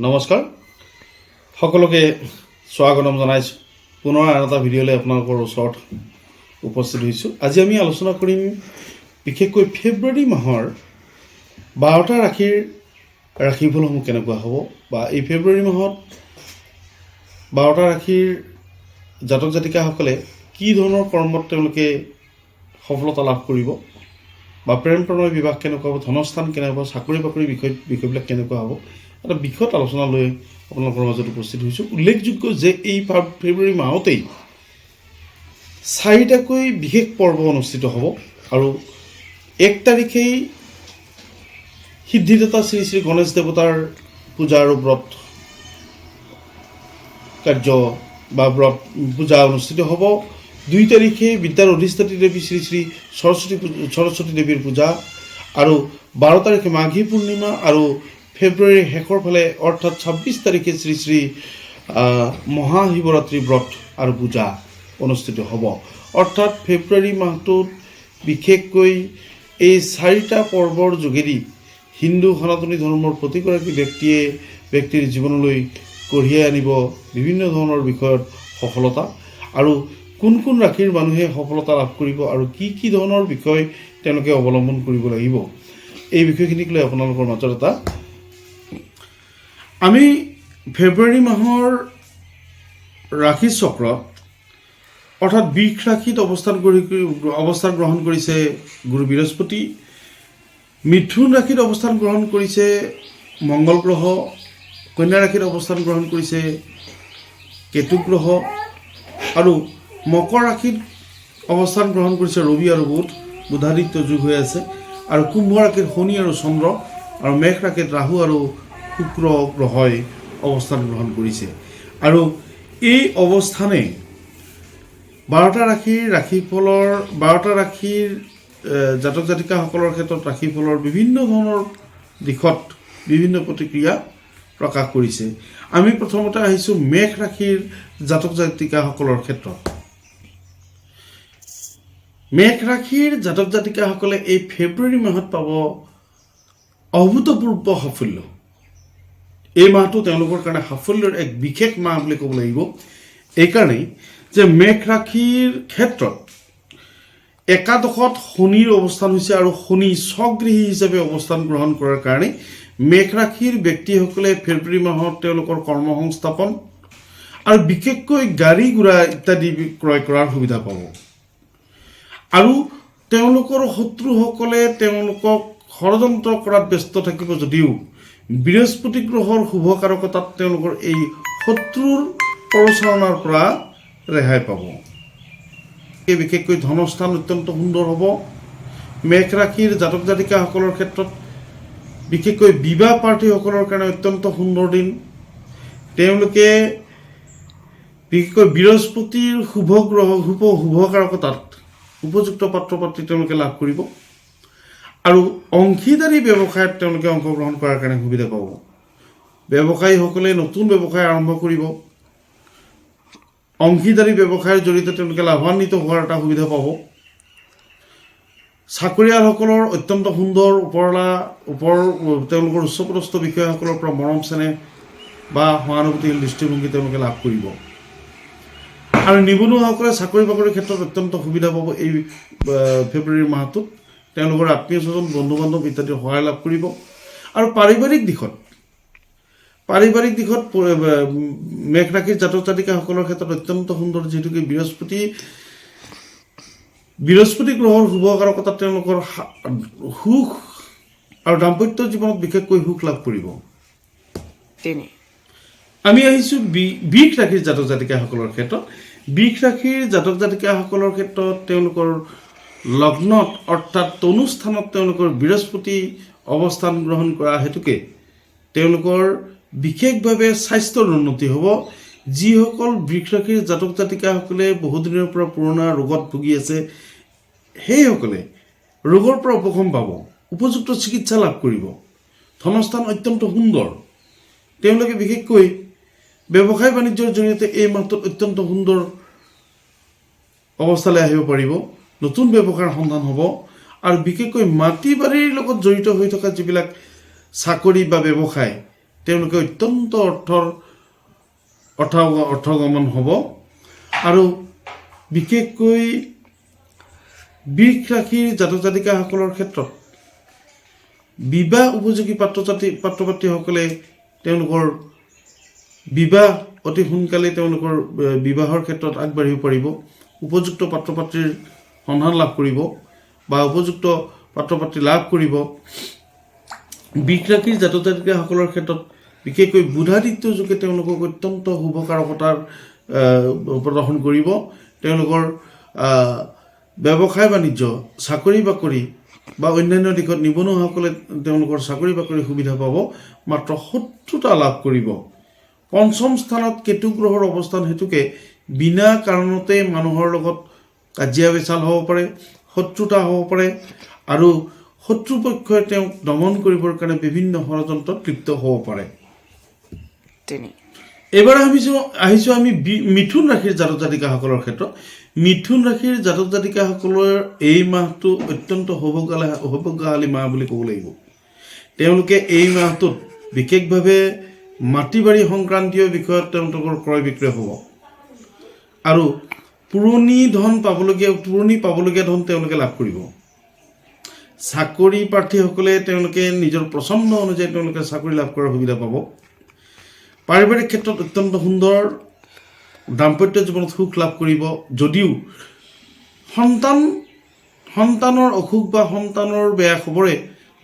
নমস্কাৰ সকলোকে স্বাগতম জনাইছোঁ পুনৰ এটা ভিডিঅ'লৈ আপোনালোকৰ ওচৰত উপস্থিত হৈছোঁ। আজি আমি আলোচনা কৰিম বিশেষকৈ ফেব্ৰুৱাৰী মাহৰ 12টা ৰাশিফলসমূহ কেনেকুৱা হ'ব বা এই ফেব্ৰুৱাৰী মাহত 12টা ৰাশিৰ জাতক জাতিকাসকলে কি ধৰণৰ কৰ্মত তেওঁলোকে সফলতা লাভ কৰিব বা প্ৰেম প্ৰণয় বিবাহ কেনেকুৱা হ'ব, ধনস্থান কেনেকুৱা হ'ব, চাকৰি বাকৰি বিষয়বিলাক কেনেকুৱা হ'ব, এটা বিষয়ত আলোচনা লৈ আপোনালোকৰ মাজত উপস্থিত হৈছোঁ। উল্লেখযোগ্য যে এই ফেব্ৰুৱাৰী মাহতেই 4টাকৈ বিশেষ পৰ্ব অনুষ্ঠিত হ'ব আৰু 1 তাৰিখেই সিদ্ধিদাতা শ্ৰী শ্ৰী গণেশ দেৱতাৰ পূজা আৰু ব্ৰত কাৰ্য বা ব্ৰত পূজা অনুষ্ঠিত হ'ব। 2 তাৰিখে বিদ্যাৰ অধিষ্ঠাত্ৰী দেৱী শ্ৰী শ্ৰী সৰস্বতী দেৱীৰ পূজা আৰু 12 তাৰিখে মাঘী পূৰ্ণিমা আৰু ফেব্ৰুৱাৰীৰ শেষৰ ফালে অৰ্থাৎ 26 তাৰিখে শ্ৰী শ্ৰী মহাশিৱৰাত্ৰি ব্ৰত আৰু পূজা অনুষ্ঠিত হ'ব। অৰ্থাৎ ফেব্ৰুৱাৰী মাহটোত বিশেষকৈ এই 4টা পৰ্বৰ যোগেদি হিন্দু সনাতনী ধৰ্মৰ প্ৰতিগৰাকী ব্যক্তিৰ জীৱনলৈ কঢ়িয়াই আনিব বিভিন্ন ধৰণৰ বিষয়ত সফলতা, আৰু কোন কোন ৰাশিৰ মানুহে সফলতা লাভ কৰিব আৰু কি ধৰণৰ বিষয় তেওঁলোকে অৱলম্বন কৰিব লাগিব, এই বিষয়খিনিক লৈ আপোনালোকৰ মাজত এটা আমি ফেব্ৰুৱাৰী মাহৰ ৰাশি চক্ৰত অৰ্থাৎ বৃষ ৰাশিত অৱস্থান গ্ৰহণ কৰিছে গুৰু বৃহস্পতি, মিথুন ৰাশিত অৱস্থান গ্ৰহণ কৰিছে মংগল গ্ৰহ, কন্যা ৰাশিত অৱস্থান গ্ৰহণ কৰিছে কেতু গ্ৰহ আৰু মকৰ ৰাশিত অৱস্থান গ্ৰহণ কৰিছে ৰবি আৰু বুধাদিত্য যোগ হৈ আছে, আৰু কুম্ভ ৰাশিত শনি আৰু চন্দ্ৰ আৰু মেঘ ৰাশিত ৰাহু আৰু শুক্ৰ গ্ৰহই অৱস্থান গ্ৰহণ কৰিছে। আৰু এই অৱস্থানে 12টা ৰাশিৰ জাতক জাতিকাসকলৰ ক্ষেত্ৰত ৰাশিফলৰ বিভিন্ন ধৰণৰ দিশত বিভিন্ন প্ৰতিক্ৰিয়া প্ৰকাশ কৰিছে। আমি প্ৰথমতে আহিছোঁ মেঘ ৰাশিৰ জাতক জাতিকাসকলৰ ক্ষেত্ৰত। মেঘ ৰাশিৰ জাতক জাতিকাসকলে এই ফেব্ৰুৱাৰী মাহত পাব অভূতপূৰ্ব সাফল্য। এই মাহটো তেওঁলোকৰ কাৰণে সাফল্যৰ এক বিশেষ মাহ বুলি ক'ব লাগিব। এইকাৰণেই যে মেঘ ৰাশিৰ ক্ষেত্ৰত একাদশত শনিৰ অৱস্থান হৈছে আৰু শনি স্বগৃহী হিচাপে অৱস্থান গ্ৰহণ কৰাৰ কাৰণে মেঘ ৰাশিৰ ব্যক্তিসকলে ফেব্ৰুৱাৰী মাহত তেওঁলোকৰ কৰ্ম সংস্থাপন আৰু বিশেষকৈ গাড়ী ঘোঁৰা ইত্যাদি ক্ৰয় কৰাৰ সুবিধা পাব। আৰু তেওঁলোকৰ শত্ৰুসকলে তেওঁলোকক ষড়যন্ত্ৰ কৰাত ব্যস্ত থাকিব যদিও বৃহস্পতি গ্ৰহৰ শুভকাৰকতাত তেওঁলোকৰ এই শত্ৰুৰ প্ৰৰোচনাৰ পৰা ৰেহাই পাব। বিশেষকৈ ধনস্থান অত্যন্ত সুন্দৰ হ'ব। মেঘ ৰাশিৰ জাতক জাতিকাসকলৰ ক্ষেত্ৰত বিশেষকৈ বিবাহ প্ৰাৰ্থীসকলৰ কাৰণে অত্যন্ত সুন্দৰ দিন। তেওঁলোকে বিশেষকৈ বৃহস্পতিৰ শুভকাৰকতাত উপযুক্ত পাত্ৰ পাত্ৰী তেওঁলোকে লাভ কৰিব আৰু অংশীদাৰী ব্যৱসায়ত তেওঁলোকে অংশগ্ৰহণ কৰাৰ কাৰণে সুবিধা পাব। ব্যৱসায়ীসকলে নতুন ব্যৱসায় আৰম্ভ কৰিব, অংশীদাৰী ব্যৱসায়ৰ জৰিয়তে তেওঁলোকে লাভান্বিত হোৱাৰ এটা সুবিধা পাব। চাকৰিয়ালসকলৰ অত্যন্ত সুন্দৰ তেওঁলোকৰ উচ্চপদস্থ বিষয়াসকলৰ পৰা মৰম চেনেহ বা সহানুভূতিশীল দৃষ্টিভংগী তেওঁলোকে লাভ কৰিব। আৰু নিবনুৱাসকলে চাকৰি বাকৰিৰ ক্ষেত্ৰত অত্যন্ত সুবিধা পাব। এই ফেব্ৰুৱাৰী মাহটোত তেওঁলোকৰ আত্মীয় স্বজন বন্ধু বান্ধৱ ইত্যাদিৰ সহায় লাভ কৰিব। আৰু পাৰিবাৰিক দিশত মেঘ ৰাশিৰ জাতক জাতিকাসকলৰ ক্ষেত্ৰত অত্যন্ত সুন্দৰ, যিহেতুকে বৃহস্পতি গ্ৰহৰ শুভকাৰকতাত তেওঁলোকৰ সুখ আৰু দাম্পত্য জীৱনত বিশেষকৈ সুখ লাভ কৰিব। আমি আহিছোঁ বৃষ ৰাশিৰ জাতক জাতিকাসকলৰ ক্ষেত্ৰত। বৃষ ৰাশিৰ জাতক জাতিকাসকলৰ ক্ষেত্ৰত তেওঁলোকৰ লগ্নত অৰ্থাৎ তনুস্থানত তেওঁলোকৰ বৃহস্পতি অৱস্থান গ্ৰহণ কৰা হেতুকে তেওঁলোকৰ বিশেষভাৱে স্বাস্থ্যৰ উন্নতি হ'ব। যিসকল বৃষ ৰাশিৰ জাতক জাতিকাসকলে বহুদিনৰ পৰা পুৰণা ৰোগত ভুগি আছে, সেইসকলে ৰোগৰ পৰা উপশম পাব, উপযুক্ত চিকিৎসা লাভ কৰিব। ধনস্থান অত্যন্ত সুন্দৰ। তেওঁলোকে বিশেষকৈ ব্যৱসায় বাণিজ্যৰ জৰিয়তে এই মাহটোত অত্যন্ত সুন্দৰ অৱস্থালৈ আহিব পাৰিব, নতুন ব্যৱসায়ৰ সন্ধান হ'ব। আৰু বিশেষকৈ মাটি বাৰীৰ লগত জড়িত হৈ থকা যিবিলাক চাকৰি বা ব্যৱসায়, তেওঁলোকে অত্যন্ত অৰ্থগমন হ'ব। আৰু বিশেষকৈ বৃষ ৰাশিৰ জাতক জাতিকাসকলৰ ক্ষেত্ৰত বিবাহ উপযোগী পাত্ৰ পাত্ৰীসকলে তেওঁলোকৰ বিবাহ অতি সোনকালে তেওঁলোকৰ বিবাহৰ ক্ষেত্ৰত আগবাঢ়িব পাৰিব। উপযুক্ত পাত্ৰ পাত্ৰীৰ সন্ধান লাভ কৰিব বা উপযুক্ত পাত্ৰ পাত্ৰী লাভ কৰিব। বৃষ ৰাশিৰ জাতক জাতিকাসকলৰ ক্ষেত্ৰত বিশেষকৈ বুধাদিত্য যুগে তেওঁলোকক অত্যন্ত শুভকাৰকতাৰ প্ৰদৰ্শন কৰিব। তেওঁলোকৰ ব্যৱসায় বাণিজ্য, চাকৰি বাকৰি বা অন্যান্য দিশত নিবনুৱাসকলে তেওঁলোকৰ চাকৰি বাকৰি সুবিধা পাব, মাত্ৰ শত্ৰুতা লাভ কৰিব। পঞ্চম স্থানত কেতু গ্ৰহৰ অৱস্থান হেতুকে বিনা কাৰণতে মানুহৰ লগত কাজিয়া পেচাল হ'ব পাৰে, শত্ৰুতা হ'ব পাৰে আৰু শত্ৰুপক্ষই তেওঁক দমন কৰিবৰ কাৰণে বিভিন্ন ষড়যন্ত্ৰত লিপ্ত হ'ব পাৰে। এইবাৰ আহিছোঁ আমি মিথুন ৰাশিৰ জাতক জাতিকাসকলৰ ক্ষেত্ৰত। মিথুন ৰাশিৰ জাতক জাতিকাসকলৰ এই মাহটো অত্যন্ত শুভকালী মাহ বুলি ক'ব লাগিব। তেওঁলোকে এই মাহটোত বিশেষভাৱে মাটি বাৰী সংক্ৰান্তীয় বিষয়ত তেওঁলোকৰ ক্ৰয় বিক্ৰয় হ'ব আৰু পুৰণি পাবলগীয়া ধন তেওঁলোকে লাভ কৰিব। চাকৰি প্ৰাৰ্থীসকলে তেওঁলোকে নিজৰ পচন্দ অনুযায়ী তেওঁলোকে চাকৰি লাভ কৰাৰ সুবিধা পাব। পাৰিবাৰিক ক্ষেত্ৰত অত্যন্ত সুন্দৰ দাম্পত্য জীৱনত সুখ লাভ কৰিব। যদিও সন্তানৰ অসুখ বা সন্তানৰ বেয়া খবৰে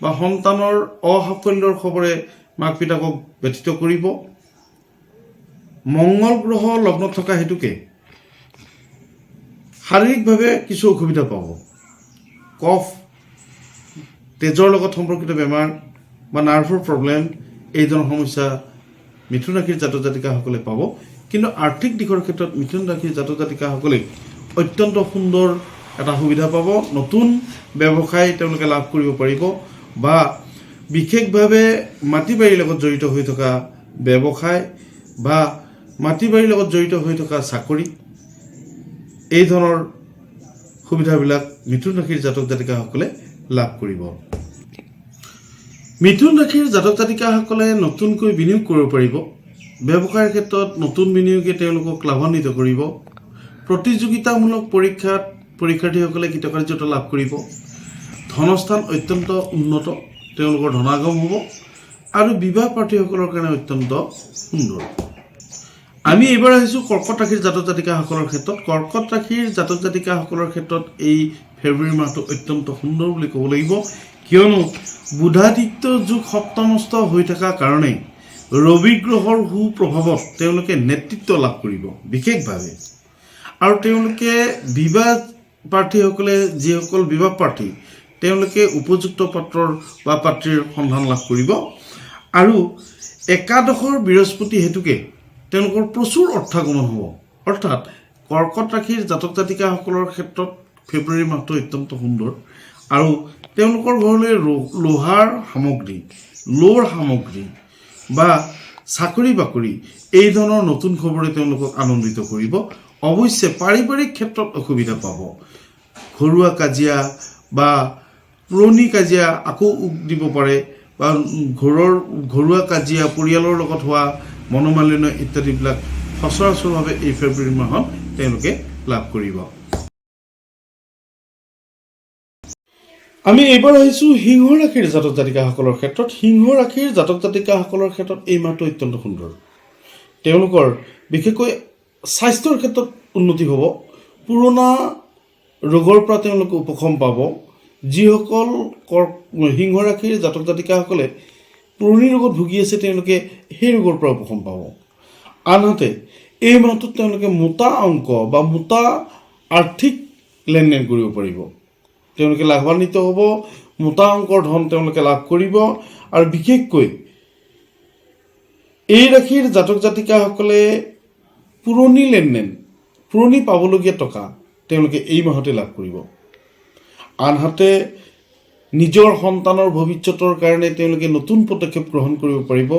বা সন্তানৰ অসাফল্যৰ খবৰে মাক পিতাকক ব্যথিত কৰিব। মংগল গ্ৰহ লগ্নত থকা হেতুকে শাৰীৰিকভাৱে কিছু অসুবিধা পাব। কফ, তেজৰ লগত সম্পৰ্কিত বেমাৰ বা নাৰ্ভৰ প্ৰব্লেম, এই ধৰণৰ সমস্যা মিথুন ৰাশিৰ জাতক জাতিকাসকলে পাব। কিন্তু আৰ্থিক দিশৰ ক্ষেত্ৰত মিথুন ৰাশিৰ জাতক জাতিকাসকলে অত্যন্ত সুন্দৰ এটা সুবিধা পাব। নতুন ব্যৱসায় তেওঁলোকে লাভ কৰিব পাৰিব বা বিশেষভাৱে মাটি বাৰীৰ লগত জড়িত হৈ থকা ব্যৱসায় বা মাটি বাৰীৰ লগত জড়িত হৈ থকা চাকৰি, এই ধৰণৰ সুবিধাবিলাক মিথুন ৰাশিৰ জাতক জাতিকাসকলে লাভ কৰিব। মিথুন ৰাশিৰ জাতক জাতিকাসকলে নতুনকৈ বিনিয়োগ কৰিব পাৰিব। ব্যৱসায়ৰ ক্ষেত্ৰত নতুন বিনিয়োগে তেওঁলোকক লাভান্বিত কৰিব। প্ৰতিযোগিতামূলক পৰীক্ষাত পৰীক্ষাৰ্থীসকলে কৃতকাৰ্যতা লাভ কৰিব। ধনস্থান অত্যন্ত উন্নত, তেওঁলোকৰ ধনাগম হ'ব আৰু বিবাহ প্ৰাৰ্থীসকলৰ কাৰণে অত্যন্ত সুন্দৰ। আমি এইবাৰ আহিছোঁ কৰ্কট ৰাশিৰ জাতক জাতিকাসকলৰ ক্ষেত্ৰত। কৰ্কট ৰাশিৰ জাতক জাতিকাসকলৰ ক্ষেত্ৰত এই ফেব্ৰুৱাৰী মাহটো অত্যন্ত সুন্দৰ বুলি ক'ব লাগিব, কিয়নো বুধাদিত্য যুগ সপ্তমস্থ হৈ থকা কাৰণেই ৰবি গ্ৰহৰ সুপ্ৰভাৱত তেওঁলোকে নেতৃত্ব লাভ কৰিব বিশেষভাৱে। আৰু তেওঁলোকে বিবাহ প্ৰাৰ্থীসকলে, যিসকল বিবাহ প্ৰাৰ্থী, তেওঁলোকে উপযুক্ত পাত্ৰৰ বা পাত্ৰীৰ সন্ধান লাভ কৰিব। আৰু একাদশৰ বৃহস্পতি হেতুকে তেওঁলোকৰ প্ৰচুৰ অৰ্থগমন হ'ব। অৰ্থাৎ কৰ্কট ৰাশিৰ জাতক জাতিকাসকলৰ ক্ষেত্ৰত ফেব্ৰুৱাৰী মাহটো অত্যন্ত সুন্দৰ। আৰু তেওঁলোকৰ ঘৰলৈ লোহাৰ সামগ্ৰী বা চাকৰি বাকৰি, এই ধৰণৰ নতুন খবৰে তেওঁলোকক আনন্দিত কৰিব। অৱশ্যে পাৰিবাৰিক ক্ষেত্ৰত অসুবিধা পাব। ঘৰুৱা কাজিয়া বা পুৰণি কাজিয়া আকৌ উক দিব পাৰে বা ঘৰুৱা কাজিয়া, পৰিয়ালৰ লগত হোৱা মনোমালিন্য ইত্যাদিবিলাক সচৰাচৰভাৱে এই ফেব্ৰুৱাৰী মাহত তেওঁলোকে লাভ কৰিব। আমি এইবাৰ আহিছোঁ সিংহ ৰাশিৰ জাতক জাতিকাসকলৰ ক্ষেত্ৰত। সিংহ ৰাশিৰ জাতক জাতিকাসকলৰ ক্ষেত্ৰত এই মাহটো অত্যন্ত সুন্দৰ। তেওঁলোকৰ বিশেষকৈ স্বাস্থ্যৰ ক্ষেত্ৰত উন্নতি হ'ব। পুৰণা ৰোগৰ পৰা তেওঁলোকে উপশম পাব। যিসকল সিংহ ৰাশিৰ জাতক জাতিকাসকলে পুৰণি ৰোগত ভুগি আছে, তেওঁলোকে সেই ৰোগৰ পৰা উপশম পাব। আনহাতে এই মাহটোত তেওঁলোকে মোটা অংক বা মোটা আৰ্থিক লেনদেন কৰিব পাৰিব। তেওঁলোকে লাভান্বিত হ'ব, মোটা অংকৰ ধন তেওঁলোকে লাভ কৰিব। আৰু বিশেষকৈ এই ৰাশিৰ জাতক জাতিকাসকলে পুৰণি পাবলগীয়া টকা তেওঁলোকে এই মাহতে লাভ কৰিব। আনহাতে নিজৰ সন্তানৰ ভৱিষ্যতৰ কাৰণে তেওঁলোকে নতুন পদক্ষেপ গ্ৰহণ কৰিব পাৰিব।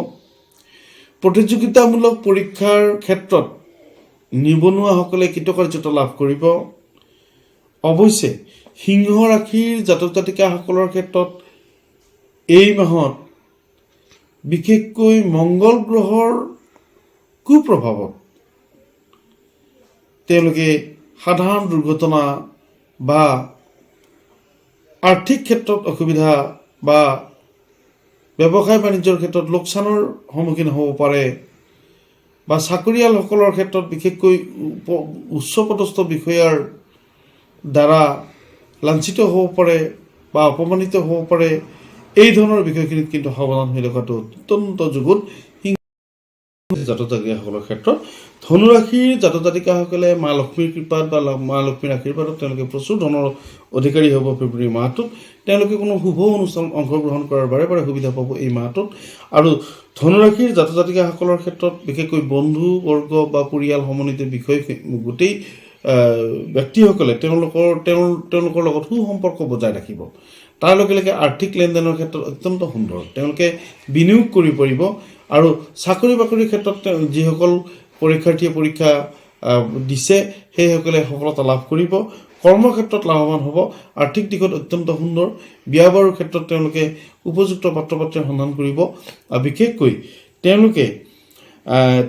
প্ৰতিযোগিতামূলক পৰীক্ষাৰ ক্ষেত্ৰত নিবনুৱাসকলে কৃতকাৰ্যতা লাভ কৰিব। অৱশ্যে সিংহ ৰাশিৰ জাতক জাতিকাসকলৰ ক্ষেত্ৰত এই মাহত বিশেষকৈ মংগল গ্ৰহৰ কুপ্ৰভাৱত তেওঁলোকে সাধাৰণ দুৰ্ঘটনা বা আৰ্থিক ক্ষেত্ৰত অসুবিধা বা ব্যৱসায় বাণিজ্যৰ ক্ষেত্ৰত লোকচানৰ সন্মুখীন হ'ব পাৰে বা চাকৰিয়ালসকলৰ ক্ষেত্ৰত বিশেষকৈ উচ্চপদস্থ বিষয়াৰ দ্বাৰা লাঞ্ছিত হ'ব পাৰে বা অপমানিত হ'ব পাৰে। এই ধৰণৰ বিষয়খিনিত কিন্তু সাৱধান হৈ থকাটো অত্যন্ত যুগুত। জাতক জাতিকাসকলৰ ক্ষেত্ৰত ধনুৰাশিৰ জাতক জাতিকাসকলে মা লক্ষ্মীৰ কৃপাত বা মা লক্ষ্মীৰ আশীৰ্বাদত তেওঁলোকে প্ৰচুৰ ধনৰ অধিকাৰী হ'ব। ফেব্ৰুৱাৰী মাহটোত তেওঁলোকে কোনো শুভ অনুষ্ঠান অংশগ্ৰহণ কৰাৰ বাৰে বাৰে সুবিধা পাব এই মাহটোত। আৰু ধনুৰাশিৰ জাতক জাতিকাসকলৰ ক্ষেত্ৰত বিশেষকৈ বন্ধু বৰ্গ বা পৰিয়াল সমন্বিত বিষয় গোটেই ব্যক্তিসকলে তেওঁলোকৰ লগত সুসম্পৰ্ক বজাই ৰাখিব। তাৰ লগে লগে আৰ্থিক লেনদেনৰ ক্ষেত্ৰত অত্যন্ত সুন্দৰ, তেওঁলোকে বিনিয়োগ কৰিব পাৰিব। আৰু চাকৰি বাকৰিৰ ক্ষেত্ৰত যিসকল পৰীক্ষাৰ্থীয়ে পৰীক্ষা দিছে সেইসকলে সফলতা লাভ কৰিব। কৰ্মক্ষেত্ৰত লাভৱান হ'ব, আৰ্থিক দিশত অত্যন্ত সুন্দৰ। বিয়া বাৰুৰ ক্ষেত্ৰত তেওঁলোকে উপযুক্ত পাত্ৰ পাত্ৰীৰ সন্ধান কৰিব। বিশেষকৈ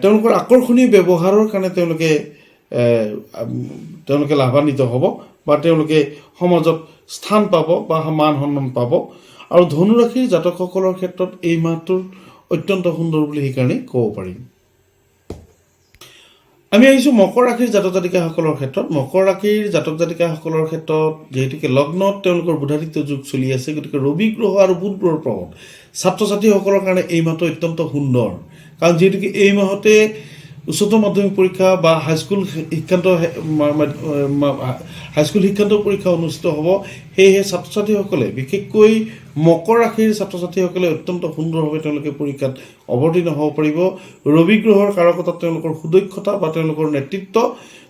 তেওঁলোকৰ আকৰ্ষণীয় ব্যৱহাৰৰ কাৰণে তেওঁলোকে লাভান্বিত হ'ব বা তেওঁলোকে সমাজত স্থান পাব বা মান সন্মান পাব। আৰু ধনুৰাশিৰ জাতকসকলৰ ক্ষেত্ৰত এই মাহটোৰ অত্যন্ত সুন্দৰ বুলি সেইকাৰণে ক'ব পাৰিম। আমি আহিছোঁ মকৰ ৰাশিৰ জাতক জাতিকাসকলৰ ক্ষেত্ৰত। মকৰ ৰাশিৰ জাতক জাতিকাসকলৰ ক্ষেত্ৰত যিহেতুকে লগ্নত তেওঁলোকৰ বুধাদিত্য যুগ চলি আছে, গতিকে ৰবি গ্ৰহ আৰু বুধ গ্ৰহৰ প্ৰভাৱ ছাত্ৰ ছাত্ৰীসকলৰ কাৰণে এই মাহটো অত্যন্ত সুন্দৰ। কাৰণ যিহেতুকে এই মাহতে উচ্চতৰ মাধ্যমিক পৰীক্ষা বা হাইস্কুল শিক্ষান্ত পৰীক্ষা অনুষ্ঠিত হ'ব। সেয়েহে ছাত্ৰ ছাত্ৰীসকলে বিশেষকৈ মকৰ ৰাশিৰ ছাত্ৰ ছাত্ৰীসকলে অত্যন্ত সুন্দৰভাৱে তেওঁলোকে পৰীক্ষাত অৱতীৰ্ণ হ'ব পাৰিব। ৰবি গ্ৰহৰ কাৰকতাত তেওঁলোকৰ সুদক্ষতা বা তেওঁলোকৰ নেতৃত্ব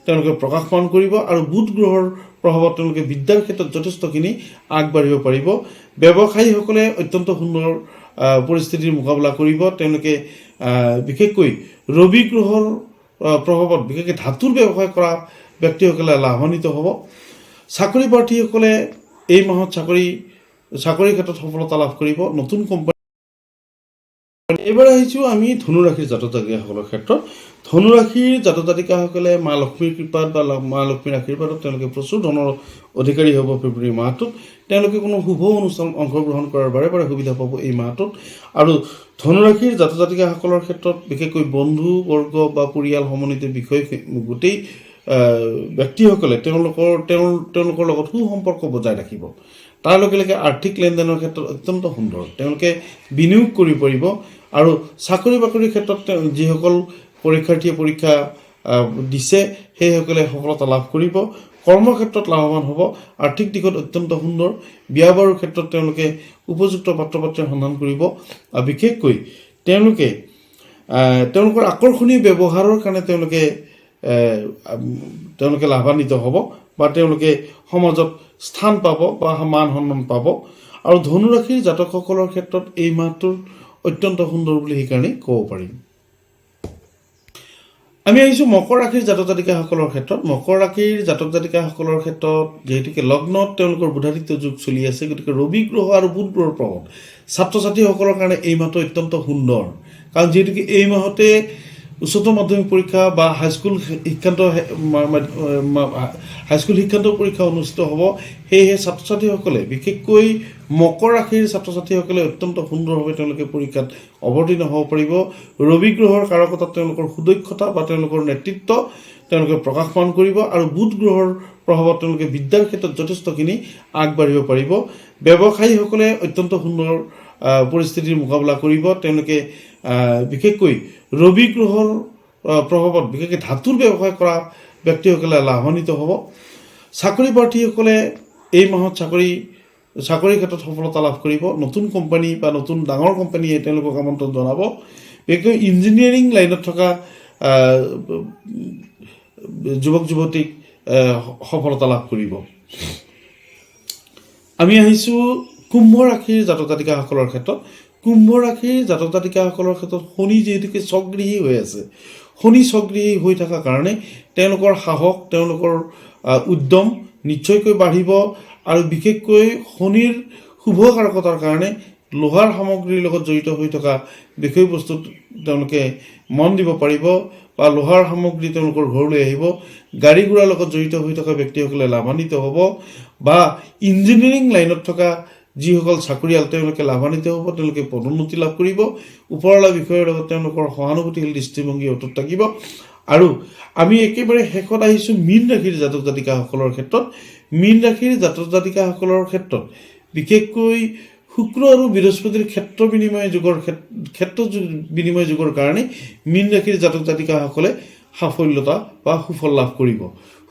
তেওঁলোকে প্ৰকাশমান কৰিব। আৰু বুধ গ্ৰহৰ প্ৰভাৱত তেওঁলোকে বিদ্যাৰ ক্ষেত্ৰত যথেষ্টখিনি আগবাঢ়িব পাৰিব। ব্যৱসায়ীসকলে অত্যন্ত সুন্দৰ পৰিস্থিতিৰ মোকাবিলা কৰিব। তেওঁলোকে বিশেষকৈ ৰবি গ্ৰহৰ প্ৰভাৱত বিশেষকৈ ধাতুৰ ব্যৱসায় কৰা ব্যক্তিসকলে লাভান্বিত হ'ব। চাকৰি প্ৰাৰ্থীসকলে এই মাহত চাকৰিৰ ক্ষেত্ৰত সফলতা লাভ কৰিব। নতুন কোম্পানী। এইবাৰ আহিছোঁ আমি ধনুৰাশিৰ জাতক জাতিকাসকলৰ ক্ষেত্ৰত। ধনুৰাশিৰ জাতক জাতিকাসকলে মা লক্ষ্মীৰ কৃপাত বা মা লক্ষ্মীৰ আশীৰ্বাদত তেওঁলোকে প্ৰচুৰ ধনৰ অধিকাৰী হ'ব। ফেব্ৰুৱাৰী মাহটোত তেওঁলোকে কোনো শুভ অনুষ্ঠান অংশগ্ৰহণ কৰাৰ বাৰে বাৰে সুবিধা পাব এই মাহটোত। আৰু ধনুৰাশিৰ জাতক জাতিকাসকলৰ ক্ষেত্ৰত বিশেষকৈ বন্ধু বৰ্গ বা পৰিয়াল সমন্বিত বিষয় গোটেই ব্যক্তিসকলে তেওঁলোকৰ লগত সুসম্পৰ্ক বজাই ৰাখিব। তাৰ লগে লগে আৰ্থিক লেনদেনৰ ক্ষেত্ৰত অত্যন্ত সুন্দৰ, তেওঁলোকে বিনিয়োগ কৰিব পাৰিব। আৰু চাকৰি বাকৰিৰ ক্ষেত্ৰত যিসকল পৰীক্ষাৰ্থীয়ে পৰীক্ষা দিছে সেইসকলে সফলতা লাভ কৰিব। কৰ্মক্ষেত্ৰত লাভৱান হ'ব, আৰ্থিক দিশত অত্যন্ত সুন্দৰ। বিয়া বাৰুৰ ক্ষেত্ৰত তেওঁলোকে উপযুক্ত পাত্ৰ পাত্ৰীৰ সন্ধান কৰিব। বিশেষকৈ তেওঁলোকৰ আকৰ্ষণীয় ব্যৱহাৰৰ কাৰণে তেওঁলোকে লাভান্বিত হ'ব বা তেওঁলোকে সমাজত স্থান পাব বা মান সন্মান পাব। আৰু ধনুৰাশিৰ জাতকসকলৰ ক্ষেত্ৰত এই মাহটোৰ অত্যন্ত সুন্দৰ বুলি সেইকাৰণে ক'ব পাৰিম। আমি আহিছোঁ মকৰ ৰাশিৰ জাতক জাতিকাসকলৰ ক্ষেত্ৰত। মকৰ ৰাশিৰ জাতক জাতিকাসকলৰ ক্ষেত্ৰত যিহেতুকে লগ্নত তেওঁলোকৰ বুধাদিত্য যুগ চলি আছে, গতিকে ৰবি গ্ৰহ আৰু বুধ গ্ৰহৰ প্ৰভাৱ ছাত্ৰ ছাত্ৰীসকলৰ কাৰণে এই মাহটো অত্যন্ত সুন্দৰ। কাৰণ যিহেতুকে এই মাহতে উচ্চতৰ মাধ্যমিক পৰীক্ষা বা হাইস্কুল শিক্ষান্ত পৰীক্ষা অনুষ্ঠিত হ'ব। সেয়েহে ছাত্ৰ ছাত্ৰীসকলে বিশেষকৈ মকৰ ৰাশিৰ ছাত্ৰ ছাত্ৰীসকলে অত্যন্ত সুন্দৰভাৱে তেওঁলোকে পৰীক্ষাত অৱতীৰ্ণ হ'ব পাৰিব। ৰবি গ্ৰহৰ কাৰকতাত তেওঁলোকৰ সুদক্ষতা বা তেওঁলোকৰ নেতৃত্ব তেওঁলোকে প্ৰকাশমান কৰিব। আৰু বুধ গ্ৰহৰ প্ৰভাৱত তেওঁলোকে বিদ্যাৰ ক্ষেত্ৰত যথেষ্টখিনি আগবাঢ়িব পাৰিব। ব্যৱসায়ীসকলে অত্যন্ত সুন্দৰ পৰিস্থিতিৰ মোকাবিলা কৰিব। তেওঁলোকে বিশেষকৈ ৰবি গ্ৰহৰ প্ৰভাৱত বিশেষকৈ ধাতুৰ ব্যৱসায় কৰা ব্যক্তিসকলে লাভান্বিত হ'ব। চাকৰি প্ৰাৰ্থীসকলে এই মাহত চাকৰিৰ ক্ষেত্ৰত সফলতা লাভ কৰিব। নতুন কোম্পানী বা নতুন ডাঙৰ কোম্পানীয়ে তেওঁলোকক আমন্ত্ৰণ জনাব। বিশেষকৈ ইঞ্জিনিয়াৰিং লাইনত থকা যুৱক যুৱতীক সফলতা লাভ কৰিব। আমি আহিছোঁ কুম্ভ ৰাশিৰ জাতক জাতিকাসকলৰ ক্ষেত্ৰত। কুম্ভ ৰাশিৰ জাতক জাতিকাসকলৰ ক্ষেত্ৰত শনি যিহেতুকে স্বগৃহী হৈ আছে, শনি স্বগৃহী হৈ থকাৰ কাৰণে তেওঁলোকৰ সাহস, তেওঁলোকৰ উদ্যম নিশ্চয়কৈ বাঢ়িব। আৰু বিশেষকৈ শনিৰ শুভ কাৰকতাৰ কাৰণে লোহাৰ সামগ্ৰীৰ লগত জড়িত হৈ থকা বিষয়বস্তুত তেওঁলোকে মন দিব পাৰিব বা লোহাৰ সামগ্ৰী তেওঁলোকৰ ঘৰলৈ আহিব গাড়ী ঘোঁৰাৰ লগত জড়িত হৈ থকা ব্যক্তিসকলে লাভান্বিত হ'ব বা ইঞ্জিনিয়াৰিং লাইনত থকা যিসকল চাকৰিয়াল তেওঁলোকে লাভান্বিত হ'ব তেওঁলোকে পদোন্নতি লাভ কৰিব ওপৰলা বিষয়ৰ লগত তেওঁলোকৰ সহানুভূতিশীল দৃষ্টিভংগী অটুট থাকিব আৰু আমি একেবাৰে শেষত আহিছোঁ মীন ৰাশিৰ জাতক জাতিকাসকলৰ ক্ষেত্ৰত মীন ৰাশিৰ জাতক জাতিকাসকলৰ ক্ষেত্ৰত বিশেষকৈ শুক্ৰ আৰু বৃহস্পতিৰ ক্ষেত্ৰ বিনিময় যুগৰ কাৰণে মীন ৰাশিৰ জাতক জাতিকাসকলে সাফল্যতা বা সুফল লাভ কৰিব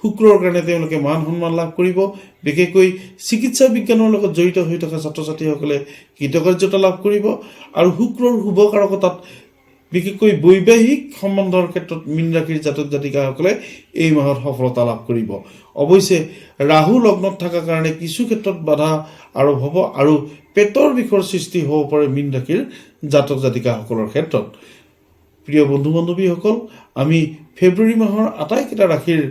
শুক্ৰৰ কাৰণে তেওঁলোকে মান সন্মান লাভ কৰিব বিশেষকৈ চিকিৎসা বিজ্ঞানৰ লগত জড়িত হৈ থকা ছাত্ৰ ছাত্ৰীসকলে কৃতকাৰ্যতা লাভ কৰিব আৰু শুক্ৰৰ শুভকাৰকতাত বিশেষকৈ বৈবাহিক সম্বন্ধৰ ক্ষেত্ৰত মীন ৰাশিৰ জাতক জাতিকাসকলে এই মাহত সফলতা লাভ কৰিব অৱশ্যে ৰাহু লগ্নত থকাৰ কাৰণে কিছু ক্ষেত্ৰত বাধা আৰোপ হ'ব আৰু পেটৰ বিষৰ সৃষ্টি হ'ব পাৰে মীন ৰাশিৰ জাতক জাতিকাসকলৰ ক্ষেত্ৰত প্ৰিয় বন্ধু বান্ধৱীসকল আমি ফেব্ৰুৱাৰী মাহৰ আটাইকেইটা ৰাশিৰ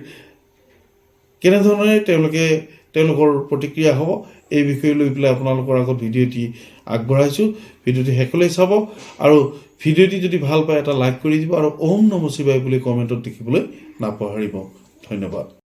কেনেধৰণে তেওঁলোকৰ প্ৰতিক্ৰিয়া হ'ব এই বিষয় লৈ পেলাই আপোনালোকৰ আগত ভিডিঅ'টি আগবঢ়াইছোঁ ভিডিঅ'টি শেষলৈ চাব আৰু ভিডিঅ'টি যদি ভাল পায় এটা লাইক কৰি দিব আৰু ওম নমঃ শিৱায় বুলি কমেণ্টত লিখিবলৈ নাপাহৰিব ধন্যবাদ